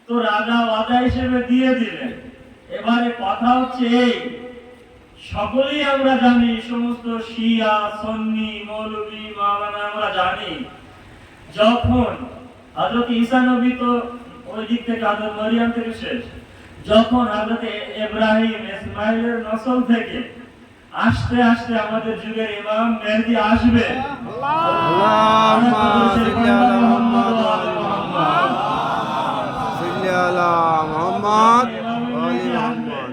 তো রাজা ওয়াদা হিসেবে দিয়ে দিলেন। এবারে কথা হচ্ছে এই, সকলেই আমরা জানি, সমস্ত শিয়া সুন্নি মৌলভী মাওলানা আমরা জানি, যখন হযরত ঈসা নবী তো ওই দিক থেকে হযরত মারিয়াম থেকে শেষ, যখন হযরত ইব্রাহিম ইসমাইলের নসল থেকে আস্তে আস্তে আমাদের যুগের ইমাম মেহেদী আসবে। আল্লাহুম্মা সাল্লি আলা মুহাম্মাদ ওয়া আলি মুহাম্মাদ। সাল্লি আলা মুহাম্মাদ ওয়া আলি মুহাম্মাদ।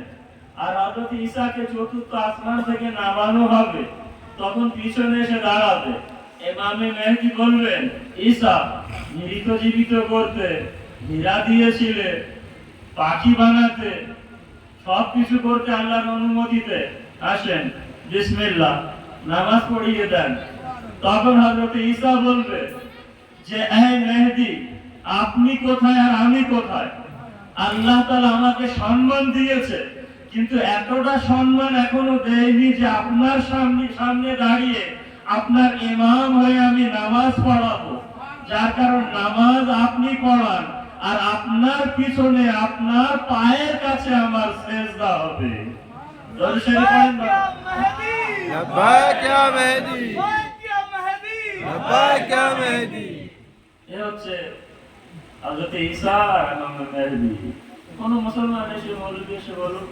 আর হযরত ঈসাকে চতুর্থ আসমান থেকে নামানো হবে, তখন পিছনে এসে দাঁড়াবে ইমামে মেহেদী বলবেন, ঈসা মৃত জীবিত করতে, হীরা দিয়েছিলে, পাখি বানাতে, সবকিছু করতে আল্লাহর অনুমতিতে, আসেন বিসমিল্লাহ, নামাজ পড়িয়ে দেন। তখন হযরত ঈসা বলবে যে হে মেহেদী, আপনি কোথায় আর আমি কোথায়? আল্লাহ তাআলা আমাকে সম্মান দিয়েছে, কিন্তু এতটা সম্মান এখনো দেয়নি যে আপনার সামনে দাঁড়িয়ে আপনার ইমাম হয়ে আমি নামাজ পড়াবো। যার কারণ নামাজ আপনি পড়ান, আর আপনার পিছনে আপনার পায়ের কাছে আমার সিজদা হবে। দরুদ শরীফ পড়েন না। লব্বাইক ইয়া মেহেদী, লব্বাইক ইয়া মেহেদী। এ হচ্ছে হযরত ঈসা আর ইমাম মেহেদী। কোন মুসলমান এসে মৌলবি এসে বলুন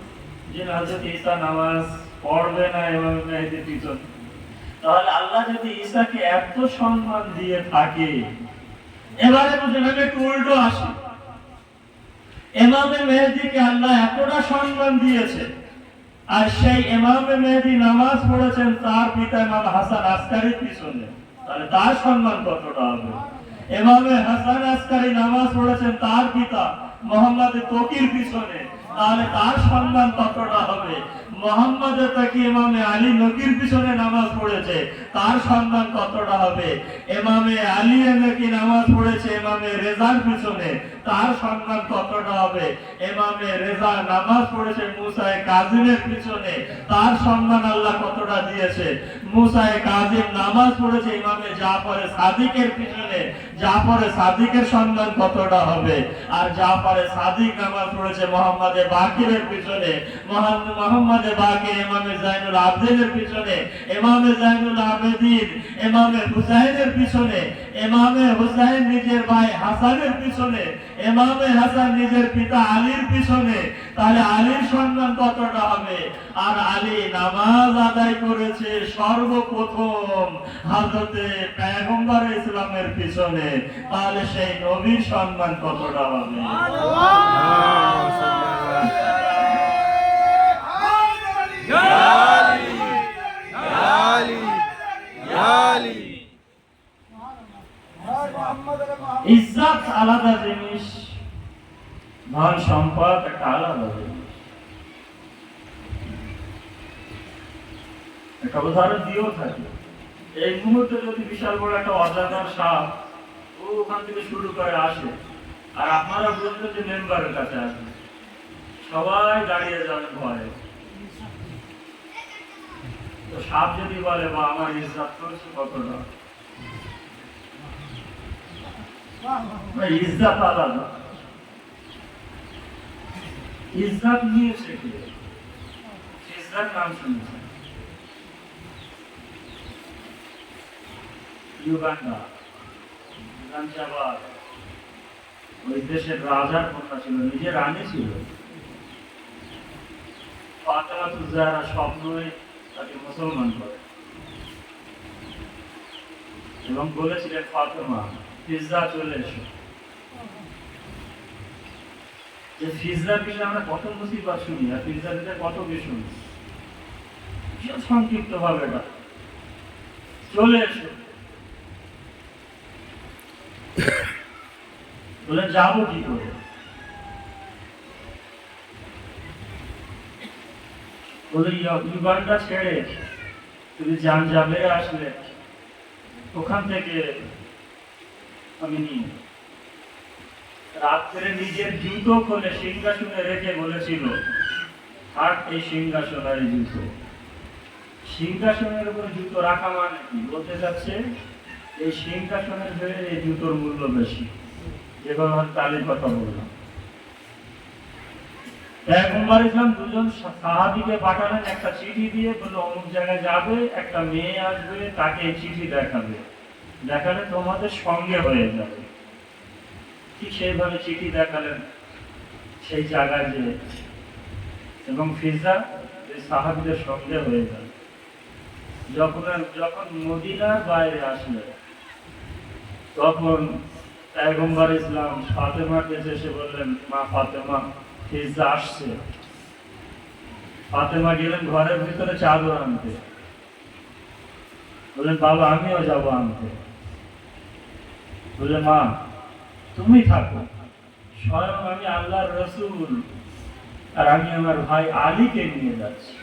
যে হযরত ঈসা নামাজ পড়বে না ইমাম মেহেদীর পিছনে, তাহলে আল্লাহ যদি ঈসাকে এত সম্মান দিয়ে থাকে, এবারে বুঝুন আমি একটু উল্টো আসি। ইমামে মেহেদীকে আল্লাহ এতটা সম্মান দিয়েছে, আর সেই ইমামে মেহেদী নামাজ পড়েছেন তার পিতা ইমাম হাসান আসকারীর পিছনে, তাহলে তার সম্মান কতটা হবে? ইমামে হাসান আসকারী নামাজ পড়েছেন তার পিতা মুহাম্মদ তকির পিছনে, তাহলে তার সম্মান কতটা হবে? মুহাম্মদ তাকি ইমামে আলী নকির পিছনে নামাজ পড়েছে, তার সম্মান কতটা হবে? ইমামে আলী নাকি নামাজ পড়েছে ইমামে রেজার পিছনে, তার সম্মান কতটা হবে? ইমামে রেজা নামাজ পড়েছে মুসা কাজিমের পিছনে, তার সম্মান আল্লাহ কতটা দিয়েছে? মুসা কাজিম নামাজ পড়েছে ইমামে জাফর সাদিকের পিছনে, জাফর সাদিকের সম্মান কতটা হবে? আর জাফর সাদিক নামাজ পড়েছে মুহাম্মদ বাকিরের পিছনে, মুহাম্মদ বাকির ইমামে জাইনুল আবেদিনের পিছনে, ইমামে জাইনুল আবেদিন ইমামে হুসাইনের পিছনে, ইমামে হুসাইন নিজের ভাই হাসানের পিছনে, ইমামে হাসান নিজের পিতা আলীর পিছনে, তাহলে আলীর সম্মান কতটা হবে? আর আলী নামাজ আদায় করেছে সর্বপ্রথম হযরতে পয়গম্বর ইসলামের পিছনে, তাহলে সেই নবীর সম্মান কতটা হবে? ইজ্জত আলাদা জিনিস, ধন সম্পদ একটা আলাদা জিনিস। একটা উদাহরণ দিয়েও থাকি, এই মুহূর্তে যদি বিশাল বড় একটা অজানা সাপ ওখান থেকে শুরু করে আসে, আর আপনারা বলছেন যে মেম্বারের কাছে আসবে, সবাই দাঁড়িয়ে যাবে ভয়ে। তো সাপ যদি বলে বা আমার ইজ্জত করছে কতটা, ইজ্জত আলাদা। ইজ্জত নিয়েছে কে? ইজ্জত নাম শুনেছেন? ইউগান্ডা, জাঞ্জিবার, ওই দেশের রাজার কন্যা ছিল, নিজের রানী ছিল। ফাতেমা তুজারা স্বপ্নই তাকে মুসলমান করে এবং বলেছিলেন, ফাতেমা ফিজা চলে এসো। যে ফিজা বিষয়ে আমরা কত মুসিবত শুনি, আর ফিজা বিষয়ে কত কি শুনি, সংক্ষিপ্ত ভাবে এটা চলে এসো। বলে যাবো কি করে? বলে ইউগান্ডা ছেড়ে তুমি যাবে আসলে ওখান থেকে আমি নিয়ে রাত্রে নিজের জুতো খুলে সিংহাসনে রেখে বলেছিল, থাক এই সিংহাসন আর এই জুতো। সিংহাসনের উপরে জুতো রাখা মানে কি? বলতে যাচ্ছে এই সিংহাসনের হয়ে এই জুতোর মূল্য বেশি। যেভাবে তালির কথা বললাম, পয়গম্বর ইসলাম দুজন সাহাবীকে পাঠালেন একটা চিঠি দিয়ে, বললো অমুক জায়গায় যাবে, একটা মেয়ে আসবে, তাকে এই চিঠি দেখাবে, দেখালে তোমাদের সঙ্গে হয়ে যাবে। ঠিক সেইভাবে চিঠি দেখালেন সেই জায়গায় যে, এবং ফিজা সাহাবীদের সঙ্গে হয়ে গেল। যখন মদিনার বাইরে আসলে তখন পয়গম্বর ইসলাম ফাতেমার কাছে এসে বললেন, মা ফাতেমা, ফিজা আসছে। ফাতেমা গেলেন ঘরের ভিতরে চাদর আনতে, বললেন বাবা আমিও যাবো আনতে। বললেন মা তুমি থাকো, স্বয়ং আমি আল্লাহর রসুল আর আমি আমার ভাই আলীকে নিয়ে যাচ্ছি।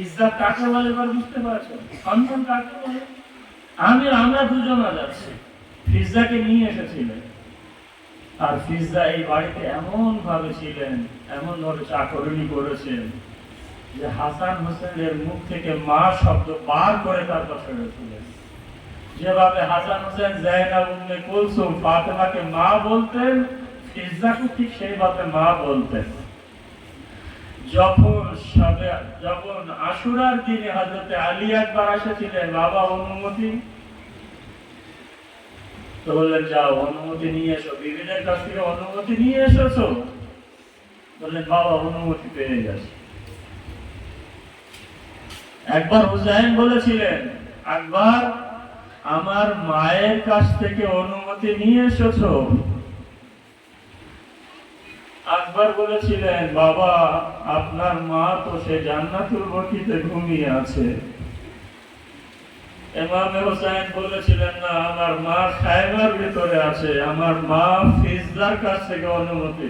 ইজ্জত কাকে বলে এবার বুঝতে পারছো? সম্মান কাকে বলে? আমরা দুজনা যাচ্ছি। ফিজ্জাকে নিয়ে এসেছিলেন, আর ফিজ্জা এই বাড়িতে এমন ভাবে ছিলেন, এমন ভাবে চাকরি করেছেন যে হাসান হোসেনের মুখ থেকে মা শব্দ পার করে তারপর ছেড়েছিলেন। যেভাবে হাসান হোসেন জাইনাব উম্মে কুলসুম ফাতেমাকে মা বলতেন, ফিজ্জাকে ঠিক সেইভাবে মা বলতেন। যখন আশুরার দিনে হযরতে আলী একবার এসেছিলেন, বাবা অনুমতি, তো বললেন যাও অনুমতি নিয়ে এসো, বিবিদের কাছ থেকে অনুমতি নিয়ে এসেছো? বললেন বাবা অনুমতি পেয়ে গেছে। একবার হুসাইন বলেছিলেন, একবার আমার মায়ের কাছ থেকে অনুমতি নিয়ে এসেছো? আকবর বলেছিলেন বাবা আপনার মা তো সে জান্নাতুল বকিতে ঘুমিয়ে আছে। ইমামে হোসেন বলেছিলেন না, আমার মা খায়বার ভিতরে আছে, আমার মা ফিজ্জার কাছ থেকে অনুমতি।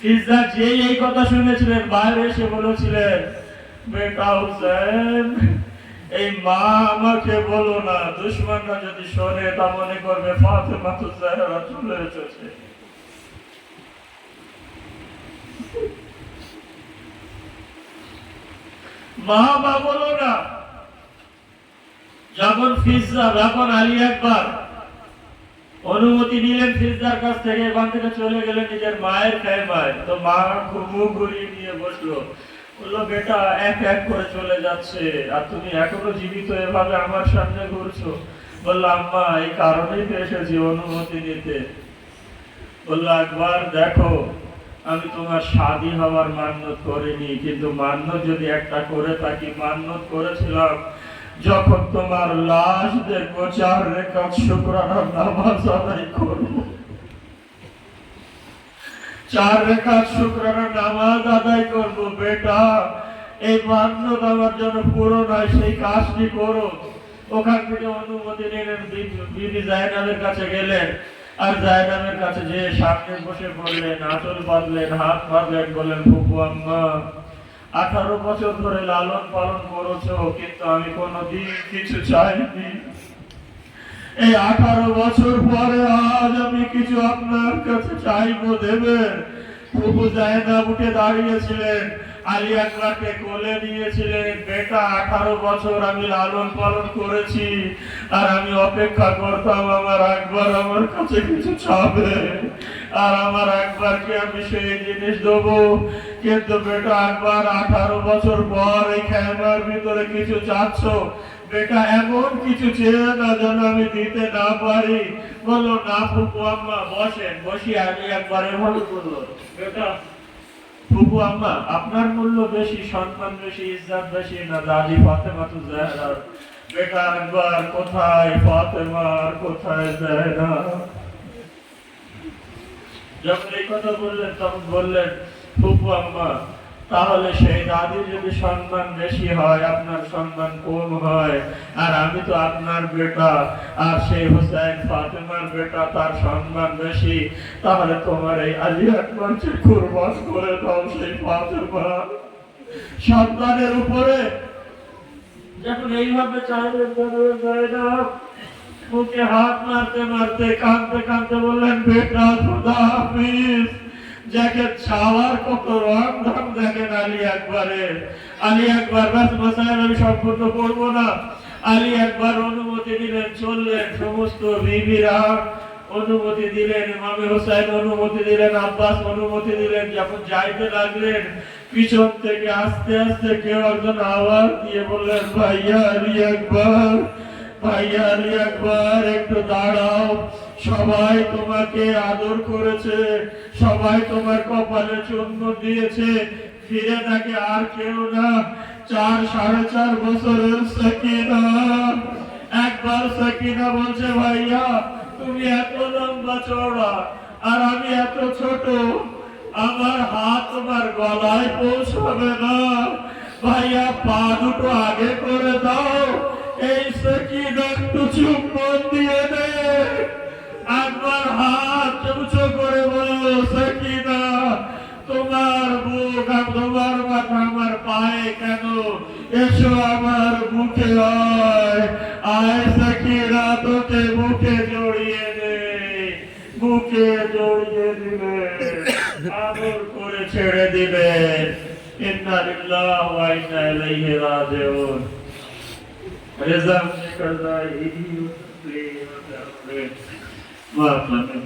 ফিজ্জা যে এই কথা শুনেছিলেন বাইরে এসে বলেছিলেন, বেটা হোসেন এই মা আমাকে বলো না, দুশমনরা যদি শোনে তা মনে করবে ফাতেমা তো জাহরা চলে এসেছে। মা বা বলো না। যখন আলী একবার অনুমতি নিলেন ফিজ্জার কাছ থেকে, এখান থেকে চলে গেলেন নিজের মায়ের খায়মায়, তো মা মুখ ঘুরিয়ে নিয়ে বসলো, বললো বেটা এক এক করে চলে যাচ্ছে আর তুমি এখনো জীবিত এভাবে আমার সামনে ঘুরছো। বললো আম্মা এই কারণেই তো এসেছি অনুমতি নিতে। বললো একবার দেখো আমি তোমার শাদী হওয়ার মান্যত করিনি, কিন্তু মান্যত যদি একটা করে থাকি, মান্যত করেছিলাম যখন তোমার লাশ দেখবো 4 রাকাত শুকরানার নামাজ আদায় করবো। 4 রাকাত শুকরানার নামাজ আদায় করবো। বেটা এই মান্যত আমার জন্য পুরো নয়, সেই কাজটি করো। ওখান থেকে অনুমতি নিলেন, বিবি জাইনাবের কাছে গেলেন, আর জাইনাবের কাছে যে সামনে বসে পড়লেন, আঁচল বাঁধলেন, হাত বাঁধলেন, বললেন ফুপু আম্মা 18 বছর ধরে লালন পালন করেছো, কিন্তু আমি কোনোদিন কিছু চাইনি। এই 18 বছর পরে আজ আমি কিছু আপনার কাছে চাইবো, দেবেন? ফুপু জাইনাব উঠে দাঁড়িয়েছিলেন, আলী আকবরকে কোলে নিয়েছিলেন। বেটা 18 বছর আমি লালন পালন করেছি, আর আমি অপেক্ষা করতাম আমার আকবর আমার কাছে কিছু চাবে, আর আমার আকবরকে আমি সেই জিনিস দেবো। কিন্তু বেটা আকবর 18 বছর পর এই খায়মার ভিতরে কিছু চাচ্ছ, বেটা এমন কিছু চেয়ে না যেন আমি দিতে না পারি। বললো না ফুপু আম্মা বসেন। বসি আলী একবার এভাবে বললো, বেটা ফুপু আম্মা আপনার মূল্য বেশি, সম্মান বেশি, ইজ্জত বেশি না দাদি ফাতেমা তো জাহরা? বেটা একবার কোথায় ফাতেমা আর কোথায় জাহরা? যখন এই কথা বললেন তখন বললেন ফুপু আম্মা তাহলে সেই দাদির যদি সম্মান বেশি হয় আপনার সম্মান কম হয়, আর আমি তো আপনার বেটা, আর সেই হুসাইন ফাতেমার বেটা, তার সম্মান বেশি, তাহলে তোমার এই আলী আকবরকে কুরবান করে দাও সেই ফাতেমা সন্তানের উপরে। যখন এইভাবে চাইলেন মুখে হাত মারতে মারতে কাঁদতে কাঁদতে বললেন বেটা খোদা হাফিজ। যাকে চাওয়ার কত রং ঢং দেখেন আলী আকবরের। আলী আকবর বাস মাসাইল আমি সম্পূর্ণ পড়বো না। আলী আকবর অনুমতি দিলেন, চললেন। সমস্ত বিবিরা অনুমতি দিলেন, ইমামে হোসেন অনুমতি দিলেন, আব্বাস অনুমতি দিলেন। যখন যাইতে লাগলেন পিছন থেকে আস্তে আস্তে কেউ একজন আওয়াজ দিয়ে বললেন ভাইয়া আলী আকবর, ভাইয়া আলী আকবর একটু দাঁড়াও। সবাই তোমাকে আদর করেছে, সবাই তোমার কপালে চুম্বন দিয়েছে, ফিরে থাকে আর কেউ না 4-4.5 বছরের সাকিনা। একবার সাকিনা বলছে ভাইয়া তুমি এত লম্বা চওড়া আর আমি এত ছোট, আমার হাত তোমার গলায় পৌঁছাবে না। ভাইয়া পা দুটো আগে করে দাও, এই সাকিনা একটু চুম্বন দিয়ে দে। একবার হাত উঁচু করে বলো, সাকিনা তোমার বুক আর তোমার মাথা আমার পায়ে কেন, এসো আমার বুকে আয়। আয় সাকিনা, তোকে বুকে জড়িয়ে দে। বুকে জড়িয়ে দিবে, আদর করে ছেড়ে দিবে। ইন্না লিল্লাহি ওয়া ইন্না ইলাইহি রাজিউন। রেজা করদাই, মাফ করবেন।